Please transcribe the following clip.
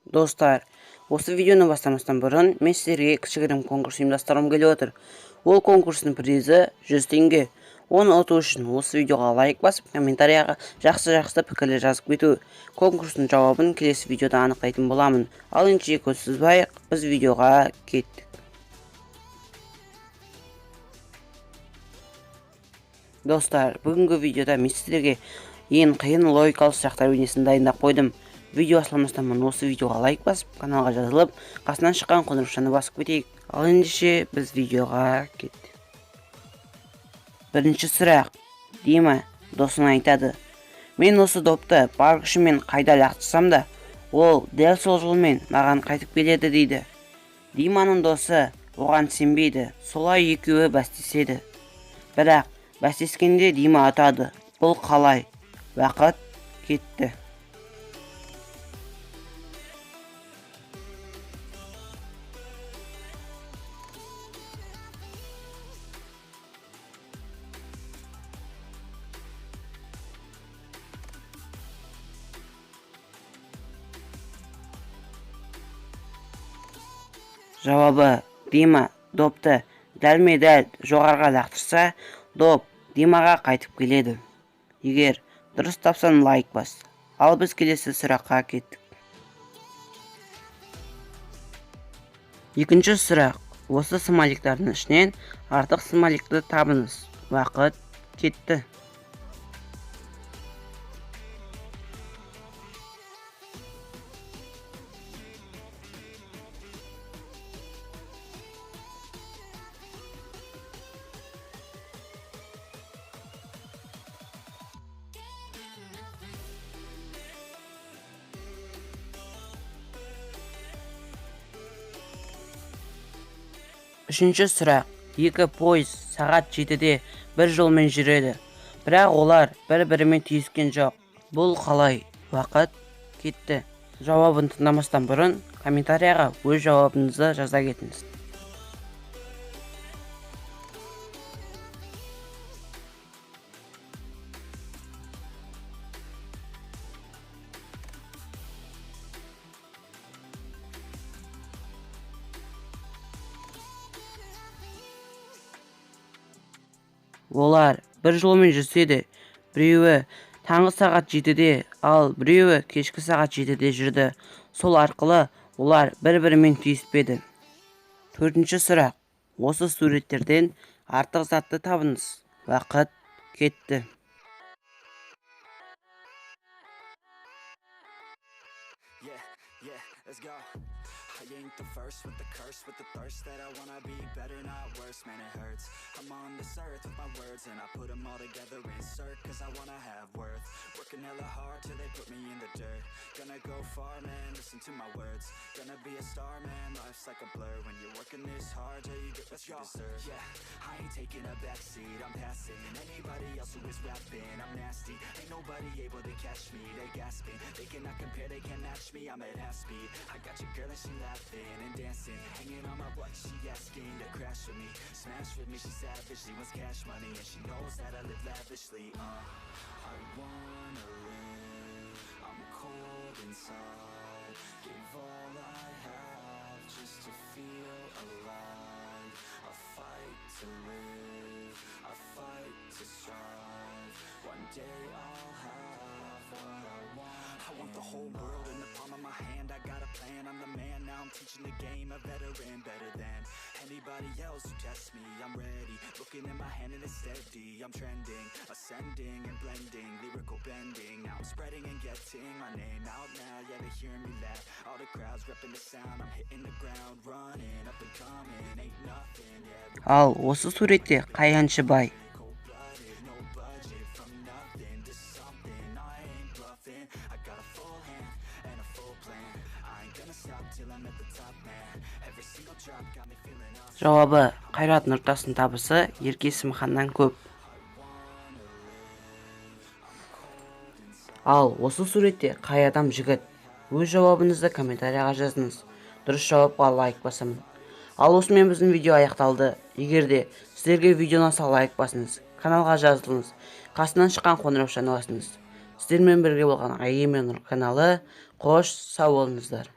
Достар, осы видеоны бастамастан бұрын мен сіздерге кішігірім конкурс ұйымдастырғым келіп отыр. Ол конкурстың призі 100 теңге. Оны ұту үшін осы видеоға лайк басып, комментарияға жақсы пікірлер жазып кету. Конкурстың жауабын келесі видеода анықтайтын боламын. Ал енді көз созбайық, біз видеоға кеттік. Достар, бүгінгі видеода мен сіздерге ең қиын логикалық сұрақтар бейнесін дайындап қойдым. Видео асламастан бұрын осы видеоға лайк басып, каналға жазылып, қасынан шыққан қоңыраушаны басып кетейік. Ал ендеше біз видеоға кеттік. Бірінші сұрақ. Дима досына айтады: мен осы допты бар күшіммен қайда лақтырсам да, ол дәл сол жолмен маған қайтып келеді дейді. Диманың досы оған сенбейді, солай екеуі бәстеседі. Бірақ бәстескенде Дима ұтады. Бұл қалай? Уақыт кетті. Жауабы: Дима допты дәлме-дәл жоғарға лақтырса, доп Димаға қайтып келеді. Егер дұрыс тапсан лайк бас. Ал біз келесі сұраққа кеттік. Екінші сұрақ. Осы смайликтардың ішінен артық смайликті табыңыз. Уақыт кетті. Үшінші сұрақ. Екі пойыз сағат 7-де бір жолмен жүреді, бірақ олар бір-бірімен түйіскен жоқ. Бұл қалай? Уақыт кетті. Жауабын тыңдамастан бұрын комментарияға өз жауабыңызды жаза кетіңіз. Олар бір жолмен жүрсе, біреуі таңғы сағат 7-де, ал біреуі кешкі сағат 7-де жүрді. Сол арқылы олар бір-бірімен түйіспеді. Төртінші сұрақ. Осы суреттерден артық затты табыңыз. Уақыт кетті. I ain't the first with the curse, with the thirst that I wanna be better, not worse, man it hurts. I'm on this earth with my words and I put them all together, insert, cause I wanna have worth. Working hella hard till they put me in the dirt. Gonna go far, man, listen to my words. Gonna be a star, man, life's like a blur. When you're working this hard, yeah, you get what you deserve. Yeah, I ain't taking a backseat, I'm passing anybody else who is rapping. I'm nasty, ain't nobody able to catch me. They gasping, they cannot compare, they can't match me. I'm at half speed, I got your girl and she laughing and dancing, hanging on my butt, she asking to crash with me, smash with me, she savage, she wants cash money, and she knows that I live lavishly. I wanna live, I'm cold inside, give all I have just to feel alive. I fight to live, I fight to strive, one day I'll have what I want. I want the whole world in the palm of my hand, I got a plan, I'm the man, now I'm teaching the game, a veteran, better than anybody else who tests me. I'm ready, looking in my hand and it's steady, I'm trending, ascending and blending, lyrical bending, now I'm spreading and getting my name out now, yeah they hearing me laugh, all the crowds repping the sound, I'm hitting the ground, running, up and coming, ain't nothing, yeah. Ал осы суретте қай әнші бай? Жауабы: Қайрат Нұртастың табысы Ерке Есімханнан көп. Ал осы суретте қай адам жігіт? Өз жауабыңызды комментарияға жазыңыз. Дұрыс жауапқа лайк басамын. Ал осымен біздің видео аяқталды. Егер де сіздерге видео ұнаса лайк басыңыз, каналға жазылыңыз, қасынан шыққан қоңыраушаны басыңыз. Сіздермен бірге болған Айемен Нұр каналы. Қош, сау болыңыздар.